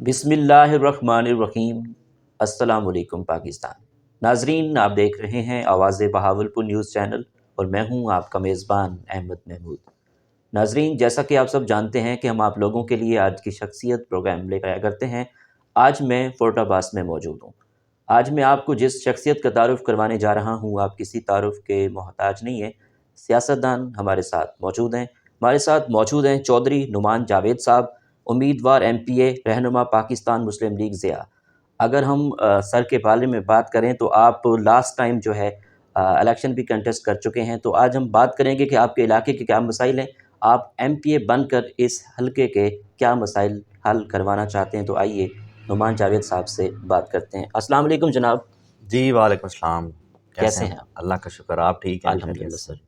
بسم اللہ الرحمن الرحیم۔ السلام علیکم پاکستان ناظرین، آپ دیکھ رہے ہیں آواز بہاولپور نیوز چینل اور میں ہوں آپ کا میزبان احمد محمود۔ ناظرین، جیسا کہ آپ سب جانتے ہیں کہ ہم آپ لوگوں کے لیے آج کی شخصیت پروگرام لے کر کرتے ہیں۔ آج میں فورٹ عباس میں موجود ہوں۔ آج میں آپ کو جس شخصیت کا تعارف کروانے جا رہا ہوں، آپ کسی تعارف کے محتاج نہیں ہیں۔ سیاستدان ہمارے ساتھ موجود ہیں۔ ہمارے ساتھ موجود ہیں چودھری نعمان جاوید صاحب، امیدوار ایم پی اے، رہنما پاکستان مسلم لیگ ضیاء۔ اگر ہم سر کے بارے میں بات کریں تو آپ لاسٹ ٹائم جو ہے الیکشن بھی کنٹیسٹ کر چکے ہیں، تو آج ہم بات کریں گے کہ آپ کے علاقے کے کیا مسائل ہیں، آپ ایم پی اے بن کر اس حلقے کے کیا مسائل حل کروانا چاہتے ہیں۔ تو آئیے نعمان جاوید صاحب سے بات کرتے ہیں۔ السلام علیکم جناب۔ جی وعلیکم السلام، کیسے ہیں آپ؟ اللہ کا شکر، آپ ٹھیک ہیں؟ الحمدللہ سر۔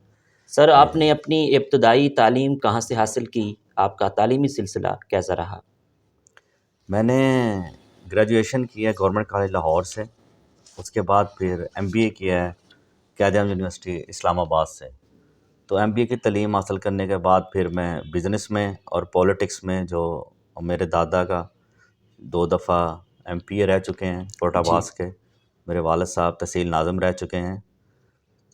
سر، آپ نے اپنی ابتدائی تعلیم کہاں سے حاصل کی؟ آپ کا تعلیمی سلسلہ کیسا رہا؟ میں نے گریجویشن کیا ہے گورنمنٹ کالج لاہور سے، اس کے بعد پھر ایم بی اے کیا ہے قائد اعظم یونیورسٹی اسلام آباد سے۔ تو ایم بی اے کی تعلیم حاصل کرنے کے بعد پھر میں بزنس میں اور پولیٹکس میں، جو میرے دادا کا 2 دفعہ ایم پی اے رہ چکے ہیں فورٹ جی عباس کے، میرے والد صاحب تحصیل ناظم رہ چکے ہیں،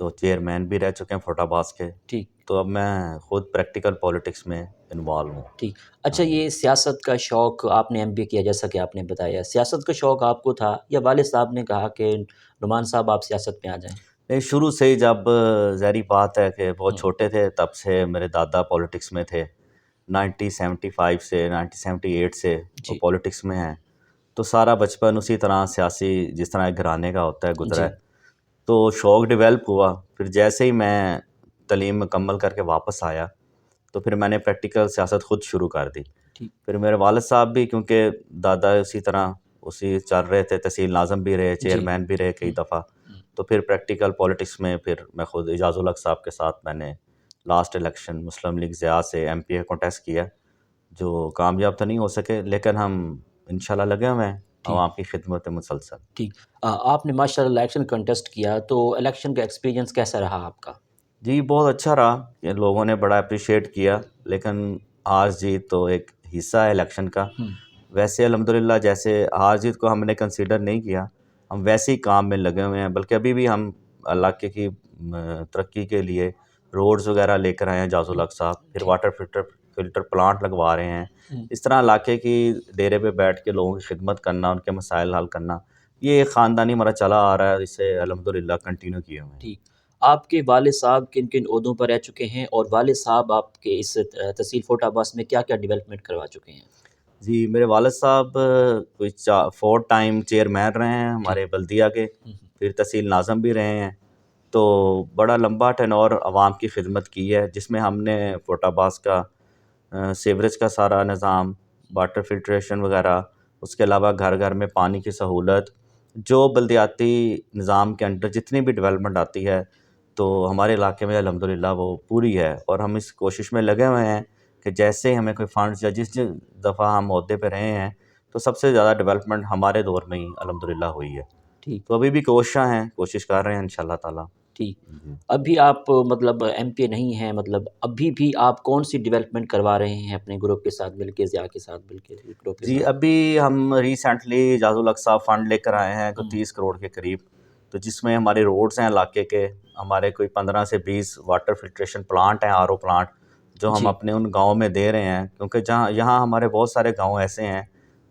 تو چیئرمین بھی رہ چکے ہیں فورٹ عباس کے۔ ٹھیک تو اب میں خود پریکٹیکل پولیٹکس میں انوالو ہوں۔ ٹھیک۔ اچھا، یہ سیاست کا شوق آپ نے ایم بی اے کیا، جیسا کہ آپ نے بتایا، سیاست کا شوق آپ کو تھا یا والد صاحب نے کہا کہ نعمان صاحب آپ سیاست میں آ جائیں؟ نہیں، شروع سے ہی جب ظاہری بات ہے کہ بہت ہوں، چھوٹے تھے تب سے میرے دادا پولیٹکس میں تھے، 1975 سے 1978 سے وہ جی پولیٹکس میں ہیں، تو سارا بچپن اسی طرح سیاسی جس طرح ایک گھرانے کا ہوتا ہے گزرا جی ہے۔ تو شوق ڈیولپ ہوا، پھر جیسے ہی میں تعلیم مکمل کر کے واپس آیا تو پھر میں نے پریکٹیکل سیاست خود شروع کر دی۔ ٹھیک پھر میرے والد صاحب بھی، کیونکہ دادا اسی طرح اسی چل رہے تھے، تحصیل ناظم بھی رہے، جی چیئرمین بھی رہے کئی ہوں، دفعہ، ہوں، تو پھر پریکٹیکل پولیٹکس میں پھر میں خود اعجاز الحق صاحب کے ساتھ میں نے لاسٹ الیکشن مسلم لیگ ضیاء سے ایم پی اے کانٹیسٹ کیا، جو کامیاب تو نہیں ہو سکے، لیکن ہم انشاءاللہ لگے ہوئے ہیں ٹھیک عوام کی خدمت مسلسل۔ ٹھیک۔ آپ نے ماشاء اللہ الیکشن کنٹیسٹ کیا، تو الیکشن کا ایکسپیرینس کیسا رہا آپ کا؟ جی بہت اچھا رہا، کہ لوگوں نے بڑا اپریشیٹ کیا، لیکن ہار جیت تو ایک حصہ ہے الیکشن کا۔ ہوں، ویسے الحمدللہ جیسے ہار جیت کو ہم نے کنسیڈر نہیں کیا، ہم ویسے ہی کام میں لگے ہوئے ہیں، بلکہ ابھی بھی ہم علاقے کی ترقی کے لیے روڈز وغیرہ لے کر آئے ہیں اعجاز الحق صاحب، پھر ٹھیک واٹر فلٹر پلانٹ لگوا رہے ہیں۔ ہوں، اس طرح علاقے کی ڈیرے پہ بیٹھ کے لوگوں کی خدمت کرنا، ان کے مسائل حل کرنا، یہ ایک خاندانی ہمارا چلا آ رہا ہے، اسے الحمدللہ کنٹینیو کیے ہوئے ہیں۔ ٹھیک۔ آپ کے والد صاحب کن کن عہدوں پر رہ چکے ہیں، اور والد صاحب آپ کے اس تحصیل فورٹ عباس میں کیا کیا ڈیولپمنٹ کروا چکے ہیں؟ جی میرے والد صاحب کوئی 4 ٹائم چیئرمین رہے ہیں ٹھیک ہمارے بلدیہ کے، ہوں، پھر تحصیل ناظم بھی رہے ہیں، تو بڑا لمبا ٹینور عوام کی خدمت کی ہے، جس میں ہم نے فورٹ عباس کا سیوریج کا سارا نظام، واٹر فلٹریشن وغیرہ، اس کے علاوہ گھر گھر میں پانی کی سہولت، جو بلدیاتی نظام کے انڈر جتنی بھی ڈیولپمنٹ آتی ہے تو ہمارے علاقے میں الحمدللہ وہ پوری ہے، اور ہم اس کوشش میں لگے ہوئے ہیں کہ جیسے ہی ہمیں کوئی فنڈز یا جس دفعہ ہم عہدے پہ رہے ہیں تو سب سے زیادہ ڈیولپمنٹ ہمارے دور میں ہی الحمدللہ ہوئی ہے۔ ٹھیک تو ابھی بھی کوشاں ہیں، کوشش کر رہے ہیں انشاءاللہ تعالیٰ۔ ٹھیک۔ جی ابھی آپ مطلب ایم پی اے نہیں ہیں، مطلب ابھی بھی آپ کون سی ڈیولپمنٹ کروا رہے ہیں اپنے گروپ کے ساتھ مل کے، ضیاء کے ساتھ مل کے، گروپ کے جی ساتھ؟ ابھی ہم ریسنٹلی اعجاز الحق صاحب فنڈ لے کر آئے ہیں کوئی ہوں، 30 کروڑ کے قریب، تو جس میں ہمارے روڈز ہیں علاقے کے، ہمارے کوئی 15 سے 20 واٹر فلٹریشن پلانٹ ہیں، آر او پلانٹ، جو ہم جی اپنے ان گاؤں میں دے رہے ہیں، کیونکہ یہاں ہمارے بہت سارے گاؤں ایسے ہیں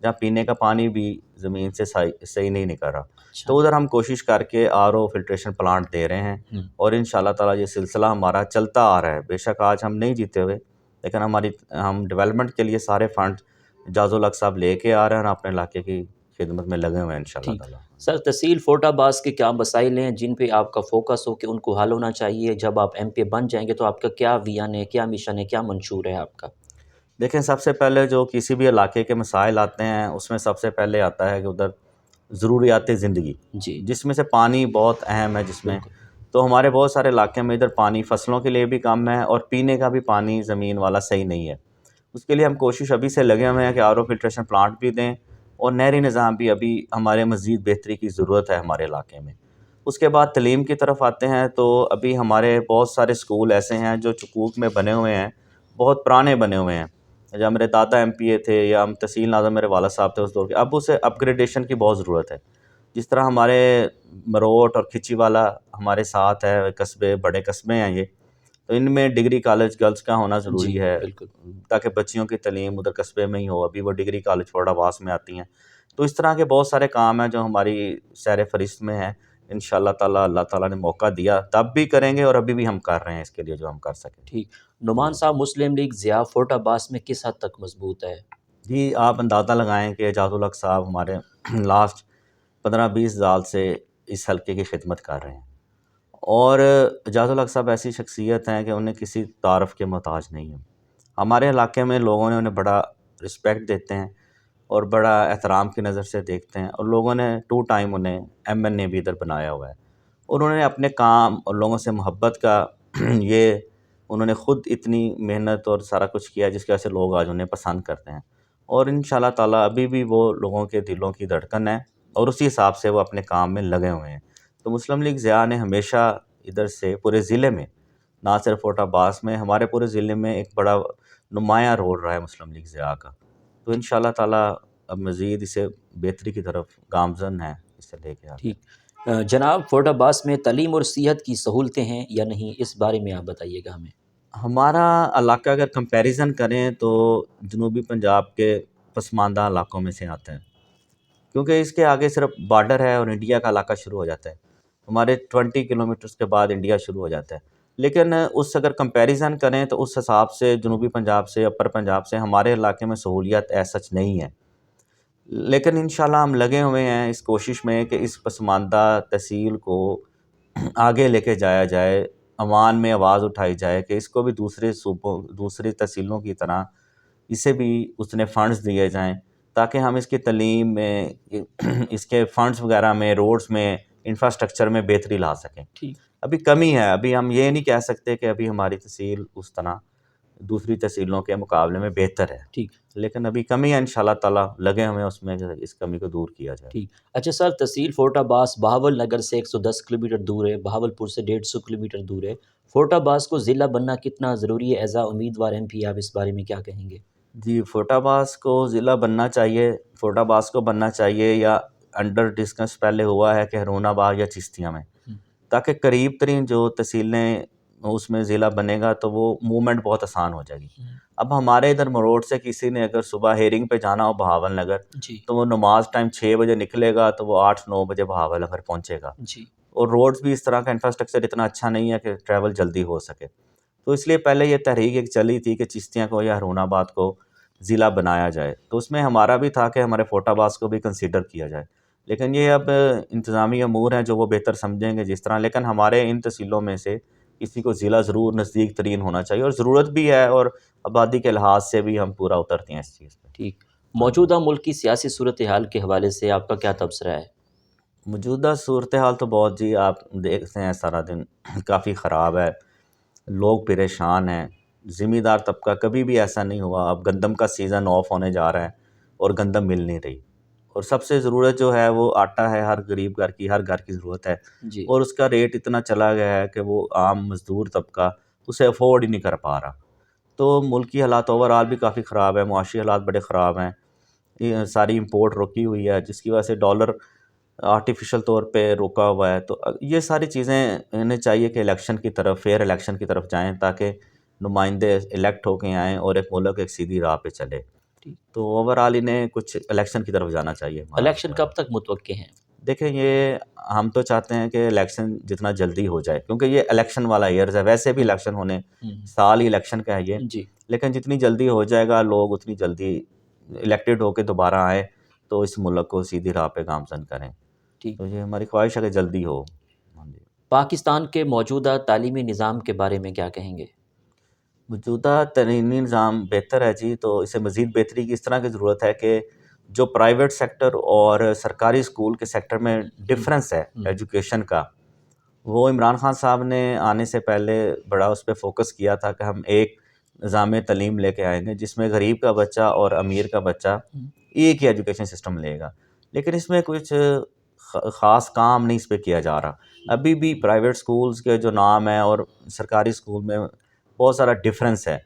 جہاں پینے کا پانی بھی زمین سے صحیح نہیں نکل رہا، اچھا تو ادھر ہم کوشش کر کے آر او فلٹریشن پلانٹ دے رہے ہیں، ہوں، اور انشاءاللہ تعالیٰ یہ سلسلہ ہمارا چلتا آ رہا ہے۔ بے شک آج ہم نہیں جیتے ہوئے، لیکن ہم ڈیولپمنٹ کے لیے سارے فنڈ اعجاز الحق صاحب لے کے آ رہے ہیں، اور اپنے علاقے کی خدمت میں لگے ہوئے ہیں انشاءاللہ ٹھیک۔ تعالیٰ۔ سر، تحصیل فورٹ عباس کے کیا مسائل ہیں جن پہ آپ کا فوکس ہو کہ ان کو حل ہونا چاہیے؟ جب آپ ایم پی اے بن جائیں گے تو آپ کا کیا ویژن ہے، کیا مشن ہے، کیا منشور ہے آپ کا؟ دیکھیں، سب سے پہلے جو کسی بھی علاقے کے مسائل آتے ہیں اس میں سب سے پہلے آتا ہے کہ ادھر ضروریات زندگی، جی جس میں سے پانی بہت اہم ہے، جس میں بالکل تو ہمارے بہت سارے علاقے میں ادھر پانی فصلوں کے لیے بھی کم ہے، اور پینے کا بھی پانی زمین والا صحیح نہیں ہے۔ اس کے لیے ہم کوشش ابھی سے لگے ہوئے ہیں کہ آر او فلٹریشن پلانٹ بھی دیں، اور نہری نظام بھی ابھی ہمارے مزید بہتری کی ضرورت ہے ہمارے علاقے میں۔ اس کے بعد تعلیم کی طرف آتے ہیں، تو ابھی ہمارے بہت سارے اسکول ایسے ہیں جو چکوک میں بنے ہوئے ہیں، بہت پرانے بنے ہوئے ہیں، جب میرے دادا ایم پی اے تھے یا ہم تحصیل ناظم میرے والد صاحب تھے اس دور کے، اب اسے اپ گریڈیشن کی بہت ضرورت ہے. جس طرح ہمارے مروٹ اور کھچی والا ہمارے ساتھ ہے، قصبے بڑے قصبے ہیں یہ، تو ان میں ڈگری کالج گرلس کا ہونا جی ضروری ہے بالکل. تاکہ بچیوں کی تعلیم ادھر قصبے میں ہی ہو. ابھی وہ ڈگری کالج فورڈ آباس میں آتی ہیں. تو اس طرح کے بہت سارے کام ہیں جو ہماری سیر فہرست میں ہیں. انشاءاللہ تعالیٰ اللہ تعالیٰ نے موقع دیا تب بھی کریں گے، اور ابھی بھی ہم کر رہے ہیں اس کے لیے جو ہم کر سکیں. ٹھیک. نعمان صاحب، مسلم لیگ ضیاء فورٹ عباس میں کس حد تک مضبوط ہے؟ جی آپ اندازہ لگائیں کہ اعجاز الحق صاحب ہمارے لاسٹ 15-20 سال سے اس حلقے کی خدمت کر رہے ہیں، اور اعجاز الحق صاحب ایسی شخصیت ہیں کہ انہیں کسی تعارف کے محتاج نہیں ہیں. ہمارے علاقے میں لوگوں نے انہیں بڑا رسپیکٹ دیتے ہیں اور بڑا احترام کی نظر سے دیکھتے ہیں، اور لوگوں نے 2 ٹائم انہیں MNA بھی ادھر بنایا ہوا ہے. اور انہوں نے اپنے کام اور لوگوں سے محبت کا یہ انہوں نے خود اتنی محنت اور سارا کچھ کیا جس کی وجہ سے لوگ آج انہیں پسند کرتے ہیں. اور انشاءاللہ تعالیٰ ابھی بھی وہ لوگوں کے دلوں کی دھڑکن ہے، اور اسی حساب سے وہ اپنے کام میں لگے ہوئے ہیں. تو مسلم لیگ ضیاء نے ہمیشہ ادھر سے پورے ضلع میں، نہ صرف فورٹ عباس میں، ہمارے پورے ضلع میں ایک بڑا نمایاں رول رہا ہے مسلم لیگ ضیاء کا. تو انشاءاللہ تعالیٰ اب مزید اسے بہتری کی طرف گامزن ہے اسے لے کے آگے. ٹھیک. جناب، فورٹ عباس میں تعلیم اور صحت کی سہولتیں ہیں یا نہیں، اس بارے میں آپ بتائیے گا ہمیں. ہمارا علاقہ اگر کمپیریزن کریں تو جنوبی پنجاب کے پسماندہ علاقوں میں سے آتا ہے، کیونکہ اس کے آگے صرف بارڈر ہے اور انڈیا کا علاقہ شروع ہو جاتا ہے. ہمارے 20 کلومیٹرز کے بعد انڈیا شروع ہو جاتا ہے. لیکن اس اگر کمپیریزن کریں تو اس حساب سے جنوبی پنجاب سے، اپر پنجاب سے ہمارے علاقے میں سہولیات سچ نہیں ہے. لیکن انشاءاللہ ہم لگے ہوئے ہیں اس کوشش میں کہ اس پسماندہ تحصیل کو آگے لے کے جایا جائے، عوام میں آواز اٹھائی جائے کہ اس کو بھی دوسرے صوبوں، دوسری تحصیلوں کی طرح اسے بھی اتنے فنڈز دیے جائیں تاکہ ہم اس کی تعلیم میں، اس کے فنڈز وغیرہ میں، روڈز میں، انفراسٹرکچر میں بہتری لا سکیں. ٹھیک. ابھی کمی ہے، ابھی ہم یہ نہیں کہہ سکتے کہ ابھی ہماری تحصیل اس طرح دوسری تحصیلوں کے مقابلے میں بہتر ہے، ٹھیک. لیکن ابھی کمی ہے. انشاءاللہ تعالیٰ لگے ہوئے ہیں اس میں کہ اس کمی کو دور کیا جائے. ٹھیک. اچھا سر، تحصیل فورٹ عباس بہاول نگر سے 110 کلومیٹر دور ہے، بہاولپور سے 150 کلومیٹر دور ہے. فورٹ عباس کو ضلع بننا کتنا ضروری ہے؟ ایز اے امیدوار MP آپ اس بارے میں کیا کہیں گے؟ جی فورٹ عباس کو ضلع بننا چاہیے. فورٹ عباس کو بننا چاہیے، یا انڈر ڈسکس پہلے ہوا ہے کہ ہرون آباد یا چشتیاں میں، تاکہ قریب ترین جو تحصیلیں اس میں ضلع بنے گا تو وہ موومنٹ بہت آسان ہو جائے گی. اب ہمارے ادھر مروڑ سے کسی نے اگر صبح ہیرنگ پہ جانا ہو بہاول نگر، جی تو وہ نماز ٹائم 6 بجے نکلے گا تو وہ 8-9 بجے بہاول نگر پہنچے گا. جی. اور روڈز بھی اس طرح کا انفراسٹرکچر اتنا اچھا نہیں ہے کہ ٹریول جلدی ہو سکے. تو اس لیے پہلے یہ تحریک ایک چلی تھی کہ چشتیاں کو یا ہرون آباد کو ضلع بنایا جائے، تو اس میں ہمارا بھی تھا کہ ہمارے فورٹ عباس کو بھی کنسیڈر کیا جائے. لیکن یہ اب انتظامی امور ہیں جو وہ بہتر سمجھیں گے جس طرح. لیکن ہمارے ان تحصیلوں میں سے کسی کو ضلع ضرور نزدیک ترین ہونا چاہیے، اور ضرورت بھی ہے، اور آبادی کے لحاظ سے بھی ہم پورا اترتے ہیں اس چیز پہ. ٹھیک. موجودہ ملک کی سیاسی صورتحال کے حوالے سے آپ کا کیا تبصرہ ہے؟ موجودہ صورتحال تو بہت، جی آپ دیکھتے ہیں سارا دن کافی خراب ہے، لوگ پریشان ہیں. ذمہ طبقہ کبھی بھی ایسا نہیں ہوا. اب گندم کا سیزن آف ہونے جا رہا ہے اور گندم مل نہیں رہی، اور سب سے ضرورت جو ہے وہ آٹا ہے. ہر غریب گھر کی، ہر گھر کی ضرورت ہے، جی. اور اس کا ریٹ اتنا چلا گیا ہے کہ وہ عام مزدور طبقہ اسے افورڈ ہی نہیں کر پا رہا. تو ملکی حالات اوورآل بھی کافی خراب ہے، معاشی حالات بڑے خراب ہیں. یہ ساری امپورٹ روکی ہوئی ہے جس کی وجہ سے ڈالر آرٹیفیشل طور پہ روکا ہوا ہے. تو یہ ساری چیزیں انہیں چاہیے کہ الیکشن کی طرف، فیئر الیکشن کی طرف جائیں تاکہ نمائندے الیکٹ ہو کے آئیں اور ایک ملک ایک سیدھی راہ پہ چلے. تو اوورآل انہیں کچھ الیکشن کی طرف جانا چاہیے. الیکشن کب تک متوقع ہیں؟ دیکھیں یہ ہم تو چاہتے ہیں کہ الیکشن جتنا جلدی ہو جائے، کیونکہ یہ الیکشن والا ایئرز ہے. ویسے بھی الیکشن ہونے، سال ہی الیکشن کا ہے یہ. جی. لیکن جتنی جلدی ہو جائے گا، لوگ اتنی جلدی الیکٹڈ ہو کے دوبارہ آئیں تو اس ملک کو سیدھی راہ پہ گامزن کریں. ٹھیک. تو یہ ہماری خواہش ہے کہ جلدی ہو. پاکستان کے موجودہ تعلیمی نظام کے بارے میں کیا کہیں گے؟ موجودہ تعلیمی نظام بہتر ہے جی. تو اسے مزید بہتری کی اس طرح کی ضرورت ہے کہ جو پرائیویٹ سیکٹر اور سرکاری اسکول کے سیکٹر میں ڈفرینس ہے ایجوکیشن کا، وہ عمران خان صاحب نے آنے سے پہلے بڑا اس پہ فوکس کیا تھا کہ ہم ایک نظام تعلیم لے کے آئیں گے جس میں غریب کا بچہ اور امیر کا بچہ ایک ہی ایجوکیشن سسٹم لے گا. لیکن اس میں کچھ خاص کام نہیں اس پہ کیا جا رہا. ابھی بھی پرائیویٹ اسکولز کے جو نام ہے اور سرکاری اسکول میں بہت سارا ڈفرینس ہے.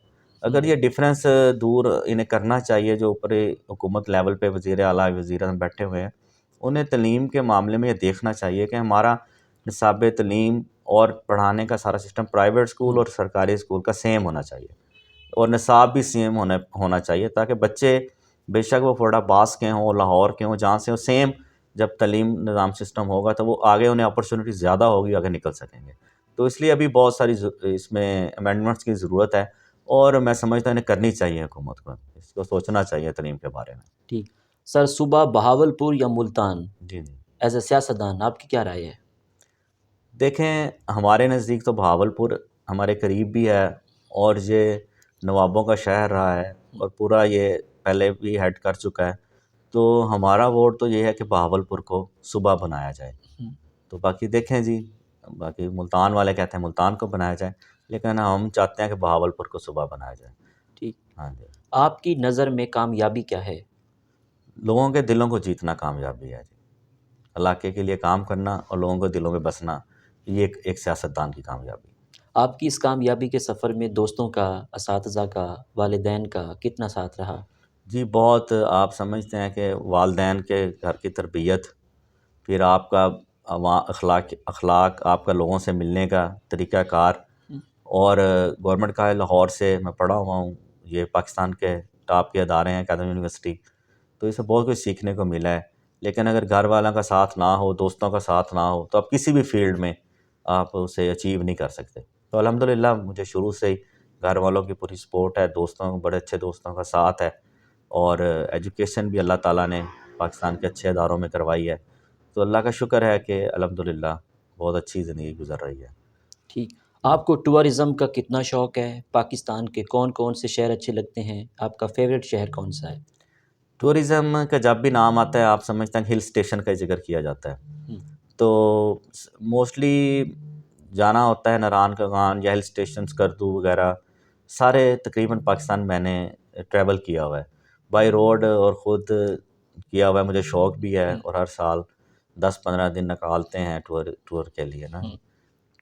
اگر یہ ڈفرینس دور انہیں کرنا چاہیے، جو اوپر حکومت لیول پہ وزیر اعلیٰ وزیراعظم بیٹھے ہوئے ہیں، انہیں تعلیم کے معاملے میں یہ دیکھنا چاہیے کہ ہمارا نصاب تعلیم اور پڑھانے کا سارا سسٹم پرائیویٹ اسکول اور سرکاری اسکول کا سیم ہونا چاہیے، اور نصاب بھی سیم ہونا چاہیے، تاکہ بچے بے شک وہ فورڈ عباس کے ہوں، لاہور کے ہوں، جہاں سے وہ سیم جب تعلیم نظام سسٹم ہوگا تو وہ آگے انہیں اپرچونیٹی زیادہ ہوگی، آگے نکل سکیں گے۔ تو اس لیے ابھی بہت ساری اس میں امینڈمنٹس کی ضرورت ہے، اور میں سمجھتا ہوں انہیں کرنی چاہیے، حکومت کو اس کو سوچنا چاہیے تعلیم کے بارے میں۔ ٹھیک سر، صوبہ بہاولپور یا ملتان، جی جی، ایز اے سیاستدان آپ کی کیا رائے ہے؟ دیکھیں ہمارے نزدیک تو بہاولپور ہمارے قریب بھی ہے، اور یہ نوابوں کا شہر رہا ہے، اور پورا یہ پہلے بھی ہیڈ کر چکا ہے، تو ہمارا ووٹ تو یہ ہے کہ بہاولپور کو صوبہ بنایا جائے۔ تو باقی دیکھیں جی، باقی ملتان والے کہتے ہیں ملتان کو بنایا جائے، لیکن ہم چاہتے ہیں کہ بہاولپور کو صوبہ بنایا جائے۔ ٹھیک، ہاں جی، آپ کی نظر میں کامیابی کیا ہے؟ لوگوں کے دلوں کو جیتنا کامیابی ہے جی، علاقے کے لیے کام کرنا اور لوگوں کے دلوں میں بسنا، یہ ایک سیاستدان کی کامیابی ہے۔ آپ کی اس کامیابی کے سفر میں دوستوں کا، اساتذہ کا، والدین کا کتنا ساتھ رہا؟ جی بہت، آپ سمجھتے ہیں کہ والدین کے گھر کی تربیت، پھر آپ کا اخلاق آپ کا لوگوں سے ملنے کا طریقہ کار، اور گورنمنٹ کا لاہور سے میں پڑھا ہوا ہوں، یہ پاکستان کے ٹاپ کے ادارے ہیں اکیڈمی یونیورسٹی، تو اس سے بہت کچھ سیکھنے کو ملا ہے۔ لیکن اگر گھر والوں کا ساتھ نہ ہو، دوستوں کا ساتھ نہ ہو، تو آپ کسی بھی فیلڈ میں آپ اسے اچیو نہیں کر سکتے۔ تو الحمدللہ مجھے شروع سے ہی گھر والوں کی پوری سپورٹ ہے، دوستوں، بڑے اچھے دوستوں کا ساتھ ہے، اور ایجوکیشن بھی اللہ تعالیٰ نے پاکستان کے اچھے اداروں میں کروائی ہے، تو اللہ کا شکر ہے کہ الحمدللہ بہت اچھی زندگی گزر رہی ہے۔ ٹھیک، آپ کو ٹورازم کا کتنا شوق ہے؟ پاکستان کے کون کون سے شہر اچھے لگتے ہیں؟ آپ کا فیوریٹ شہر کون سا ہے؟ ٹورزم کا جب بھی نام آتا ہے، آپ سمجھتے ہیں ہل اسٹیشن کا ذکر کیا جاتا ہے، تو موسٹلی جانا ہوتا ہے ناران کاغان یا ہل اسٹیشن اسکردو وغیرہ، سارے تقریباً پاکستان میں نے ٹریول کیا ہوا ہے بائی روڈ، اور خود کیا ہوا ہے، مجھے شوق بھی ہے، اور ہر سال 10-15 دن نکالتے ہیں ٹور کے لیے نا۔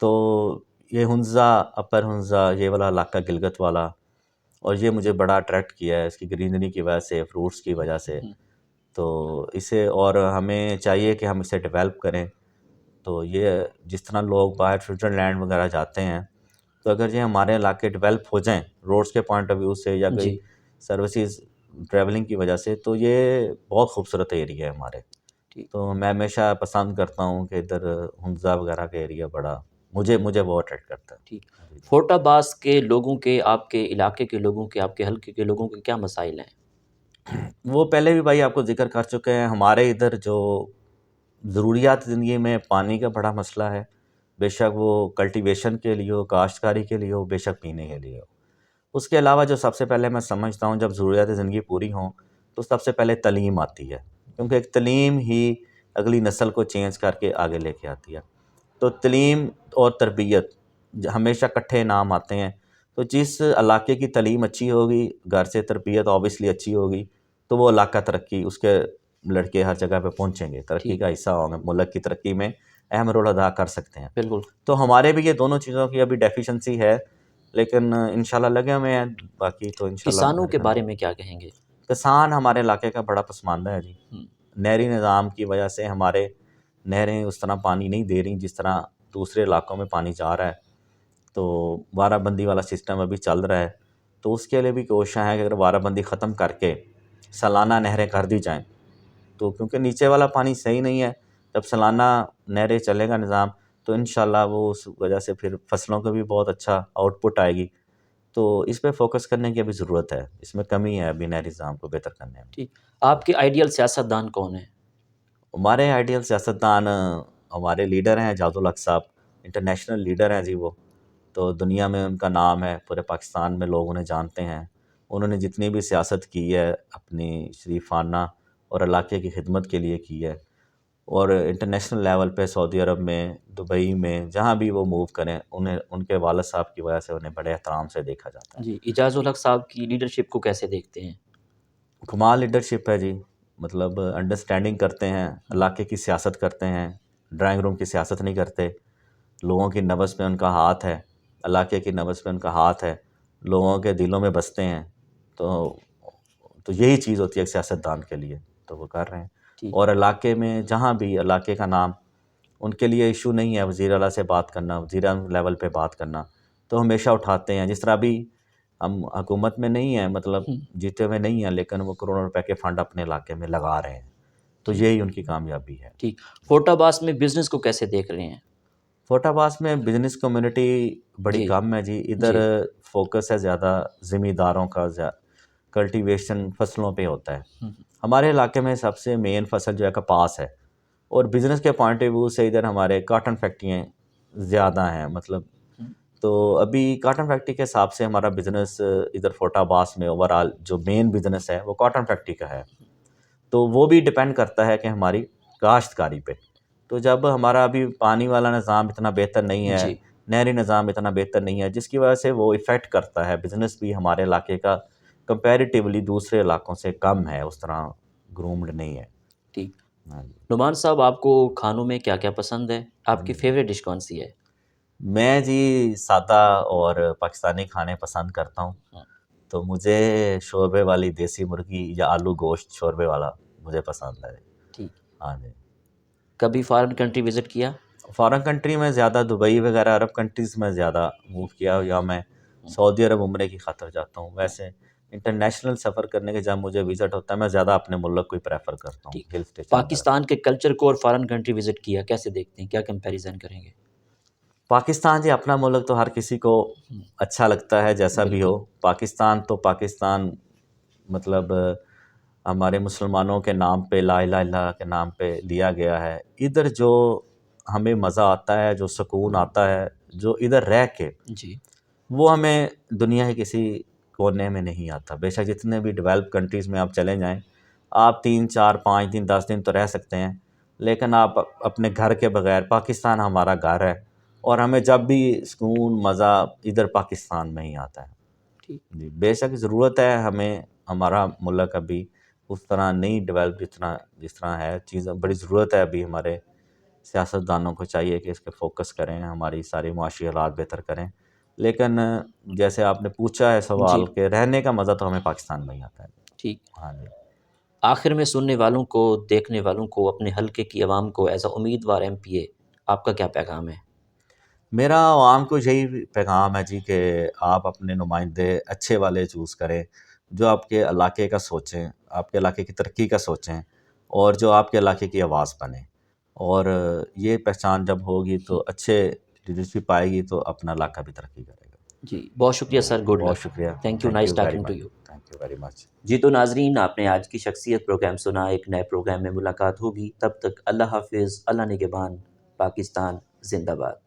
تو یہ ہنزا، اپر ہنزا، یہ والا علاقہ گلگت والا، اور یہ مجھے بڑا اٹریکٹ کیا ہے اس کی گرینری کی وجہ سے، فروٹس کی وجہ سے، تو اسے، اور ہمیں چاہیے کہ ہم اسے ڈیولپ کریں۔ تو یہ جس طرح لوگ باہر سوئٹزرلینڈ وغیرہ جاتے ہیں، تو اگر یہ ہمارے علاقے ڈیولپ ہو جائیں روڈس کے پوائنٹ آف ویو سے، یا کوئی جی، سروسز ٹریولنگ کی وجہ سے، تو یہ بہت خوبصورت ایریا ہے ہمارے۔ ٹھیک تو میں ہمیشہ پسند کرتا ہوں کہ ادھر ہنزا وغیرہ کا ایریا بڑا مجھے بہت اٹریکٹ کرتا ہے۔ ٹھیک، فورٹ عباس کے لوگوں کے، آپ کے علاقے کے لوگوں کے، آپ کے حلقے کے لوگوں کے کیا مسائل ہیں؟ وہ پہلے بھی بھائی آپ کو ذکر کر چکے ہیں، ہمارے ادھر جو ضروریات زندگی میں پانی کا بڑا مسئلہ ہے، بے شک وہ کلٹیویشن کے لیے ہو، کاشتکاری کے لیے ہو، بے شک پینے کے لیے ہو۔ اس کے علاوہ جو سب سے پہلے میں سمجھتا ہوں جب ضروریات زندگی پوری ہوں تو سب سے پہلے تعلیم آتی ہے، کیونکہ ایک تعلیم ہی اگلی نسل کو چینج کر کے آگے لے کے آتی ہے۔ تو تعلیم اور تربیت ہمیشہ کٹھے نام آتے ہیں، تو جس علاقے کی تعلیم اچھی ہوگی، گھر سے تربیت اوبیسلی اچھی ہوگی، تو وہ علاقہ ترقی، اس کے لڑکے ہر جگہ پہ پہنچیں گے، ترقی کا حصہ ہوں گے، ملک کی ترقی میں اہم رول ادا کر سکتے ہیں۔ بالکل، تو ہمارے بھی یہ دونوں چیزوں کی ابھی ڈیفیشنسی ہے، لیکن انشاءاللہ لگے ہوئے ہیں، باقی تو کسانوں کے انشاءاللہ۔ بارے میں کیا کہیں گے؟ کسان ہمارے علاقے کا بڑا پسماندہ ہے جی، نہری نظام کی وجہ سے ہمارے نہریں اس طرح پانی نہیں دے رہی جس طرح دوسرے علاقوں میں پانی جا رہا ہے، تو وارہ بندی والا سسٹم ابھی چل رہا ہے، تو اس کے لیے بھی کوششیں ہیں کہ اگر وارہ بندی ختم کر کے سالانہ نہریں کر دی جائیں، تو کیونکہ نیچے والا پانی صحیح نہیں ہے، جب سالانہ نہریں چلے گا نظام تو انشاءاللہ وہ اس وجہ سے پھر فصلوں کو بھی بہت اچھا آؤٹ پٹ آئے گی۔ تو اس پہ فوکس کرنے کی ابھی ضرورت ہے، اس میں کمی ہے ابھی نہری نظام کو بہتر کرنے میں۔ ٹھیک، آپ کے آئیڈیل سیاستدان کون ہیں؟ ہمارے آئیڈیل سیاستدان ہمارے لیڈر ہیں جاد الحق صاحب، انٹرنیشنل لیڈر ہیں جی وہ، تو دنیا میں ان کا نام ہے، پورے پاکستان میں لوگ انہیں جانتے ہیں، انہوں نے جتنی بھی سیاست کی ہے اپنی شریفانہ اور علاقے کی خدمت کے لیے کی ہے، اور انٹرنیشنل لیول پہ سعودی عرب میں، دبئی میں، جہاں بھی وہ موو کریں، انہیں ان کے والد صاحب کی وجہ سے انہیں بڑے احترام سے دیکھا جاتا ہے۔ جی، اعجاز الحق صاحب کی لیڈرشپ کو کیسے دیکھتے ہیں؟ کمال لیڈرشپ ہے جی، مطلب انڈرسٹینڈنگ کرتے ہیں، علاقے کی سیاست کرتے ہیں، ڈرائنگ روم کی سیاست نہیں کرتے، لوگوں کی نبض پہ ان کا ہاتھ ہے، علاقے کی نبض پہ ان کا ہاتھ ہے، لوگوں کے دلوں میں بستے ہیں، تو یہی چیز ہوتی ہے ایک سیاستدان کے لیے، تو وہ کر رہے ہیں۔ ٹھیک اور علاقے میں جہاں بھی علاقے کا نام، ان کے لیے ایشو نہیں ہے وزیر اعلیٰ سے بات کرنا، وزیر اعظم لیول پہ بات کرنا، تو ہمیشہ اٹھاتے ہیں۔ جس طرح بھی ہم حکومت میں نہیں ہیں، مطلب جیتے ہوئے نہیں ہیں، لیکن وہ کروڑوں روپے کے فنڈ اپنے علاقے میں لگا رہے ہیں، تو ٹھیک یہی ان کی کامیابی ہے۔ ٹھیک فورٹ عباس میں بزنس کو کیسے دیکھ رہے ہیں؟ فورٹ عباس میں بزنس کمیونٹی بڑی جی کم ہے جی، ادھر جی فوکس ہے زیادہ زمینداروں کا، کلٹیویشن فصلوں پہ ہوتا ہے۔ ہم، ہمارے علاقے میں سب سے مین فصل جو ہے کپاس ہے، اور بزنس کے پوائنٹ آف ویو سے ادھر ہمارے کاٹن فیکٹریاں زیادہ ہیں، مطلب ہم، تو ابھی کاٹن فیکٹری کے حساب سے ہمارا بزنس ادھر فورٹ عباس میں اوورآل جو مین بزنس ہے وہ کاٹن فیکٹری کا ہے، تو وہ بھی ڈپینڈ کرتا ہے کہ ہماری کاشتکاری پہ۔ تو جب ہمارا ابھی پانی والا نظام اتنا بہتر نہیں ہے، جی نہری نظام اتنا بہتر نہیں ہے، جس کی وجہ سے وہ افیکٹ کرتا ہے بزنس بھی ہمارے علاقے کا کمپیریٹیولی دوسرے علاقوں سے کم ہے، اس طرح گرومڈ نہیں ہے۔ ٹھیک ہاں جی، نعمان صاحب، آپ کو کھانوں میں کیا کیا پسند ہے؟ آپ کی فیوریٹ ڈش کون سی ہے؟ میں جی سادہ اور پاکستانی کھانے پسند کرتا ہوں، ہاں، تو مجھے شوربے والی دیسی مرغی یا آلو گوشت شوربے والا مجھے پسند ہے۔ ٹھیک ہاں جی، کبھی فارن کنٹری وزٹ کیا؟ فارن کنٹری میں زیادہ دبئی وغیرہ عرب کنٹریز میں زیادہ موو کیا، یا میں سعودی عرب عمرے کی خاطر جاتا ہوں۔ ویسے انٹرنیشنل سفر کرنے کے جب مجھے وزٹ ہوتا ہے، میں زیادہ اپنے ملک کو ہی پریفر کرتا ہوں، ٹھیک ہل اسٹیشن وغیرہ۔ پاکستان کے کلچر کو اور فارن کنٹری وزٹ کیا، کیسے دیکھتے ہیں؟ کیا کمپیریزن کریں گے؟ پاکستان جی اپنا ملک تو ہر کسی کو اچھا لگتا ہے، جیسا بھی بالکل ہو۔ پاکستان تو پاکستان، مطلب ہمارے مسلمانوں کے نام پہ، لا الہ الا اللہ کے نام پہ لیا گیا ہے۔ ادھر جو ہمیں مزہ آتا ہے، جو سکون آتا ہے، جو ادھر رہ کے، جی وہ ہمیں دنیا کے کسی کونے میں نہیں آتا۔ بے شک جتنے بھی ڈیولپ کنٹریز میں آپ چلے جائیں، آپ 3 4 5 دن 10 دن تو رہ سکتے ہیں، لیکن آپ اپنے گھر کے بغیر، پاکستان ہمارا گھر ہے، اور ہمیں جب بھی سکون مزہ ادھر پاکستان میں ہی آتا ہے۔ ٹھیک جی بے شک ضرورت ہے ہمیں، ہمارا ملک ابھی اس طرح نہیں ڈیولپ جس طرح ہے، چیزیں بڑی ضرورت ہے ابھی۔ ہمارے سیاستدانوں کو چاہیے کہ اس پہ فوکس کریں، ہماری ساری معاشی حالات بہتر کریں، لیکن جیسے آپ نے پوچھا ہے جی سوال کہ رہنے کا مزہ تو ہمیں پاکستان میں ہی آتا ہے۔ ٹھیک ہاں جی، آخر میں سننے والوں کو، دیکھنے والوں کو، اپنے حلقے کی عوام کو ایز اے امیدوار ایم پی اے آپ کا کیا پیغام ہے؟ میرا عوام کو یہی پیغام ہے جی کہ آپ اپنے نمائندے اچھے والے چوز کریں، جو آپ کے علاقے کا سوچیں، آپ کے علاقے کی ترقی کا سوچیں، اور جو آپ کے علاقے کی آواز بنیں۔ اور یہ پہچان جب ہوگی تو اچھے لیڈرشپ آئے گی، تو اپنا علاقہ بھی ترقی کرے گا۔ جی بہت شکریہ سر، گڈ بہت لک، شکریہ، thank you, thank nice you very talking to much, you. Thank you very much. جی تو ناظرین، آپ نے آج کی شخصیت پروگرام سنا، ایک نئے پروگرام میں ملاقات ہوگی، تب تک اللہ حافظ، اللہ نگہبان، پاکستان زندہ باد۔